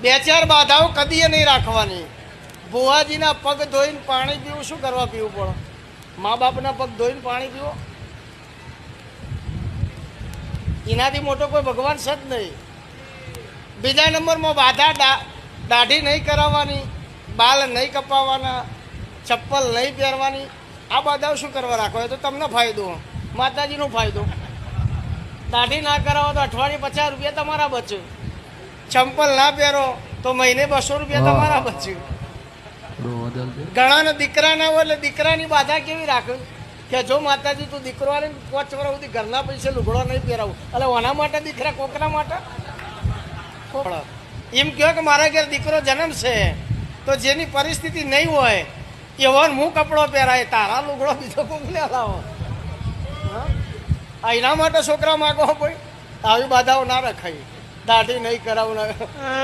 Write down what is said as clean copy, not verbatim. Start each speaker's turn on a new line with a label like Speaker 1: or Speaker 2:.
Speaker 1: બે ચાર બાધાઓ કદીએ નહીં રાખવાની. ભુવાજીના પગ ધોઈને પાણી પીવું, શું કરવા પીવું પડે? મા બાપના પગ ધોઈને પાણી પીવો, એનાથી મોટો કોઈ ભગવાન છે જ નહીં. બીજા નંબરમાં બાધા દાઢી નહીં કરાવવાની, બાલ નહીં કપાવવાના, ચપ્પલ નહીં પહેરવાની. આ બાધાઓ શું કરવા રાખો? એ તો તમને ફાયદો, માતાજીનો ફાયદો. દાઢી ના કરાવો તો અઠવાડિયે 50 રૂપિયા તમારા બચે. ચંપલ ના પહેરો તો મહિને 200 રૂપિયા તમારા બચે. ઘણાને દીકરા ના હોય એટલે દીકરાની બાધા કેવી રાખે કે જો માતાજી તું દીકરો આવે 5 વર્ષ સુધી ઘરના પૈસે લુગડો નહીં પહેરાવું. એટલે ઓના માટે દીકરા કોકના માટે એમ કહો કે મારા ઘેર દીકરો જન્મ છે તો જેની પરિસ્થિતિ નહીં હોય એવો હું કપડો પહેરાય, તારા લુગડો બીજો કોકને હલાવો. એના માટે છોકરા માગો ભાઈ આવી બાધાઓ ના રખાય. દાઢી નહીં કરાવું.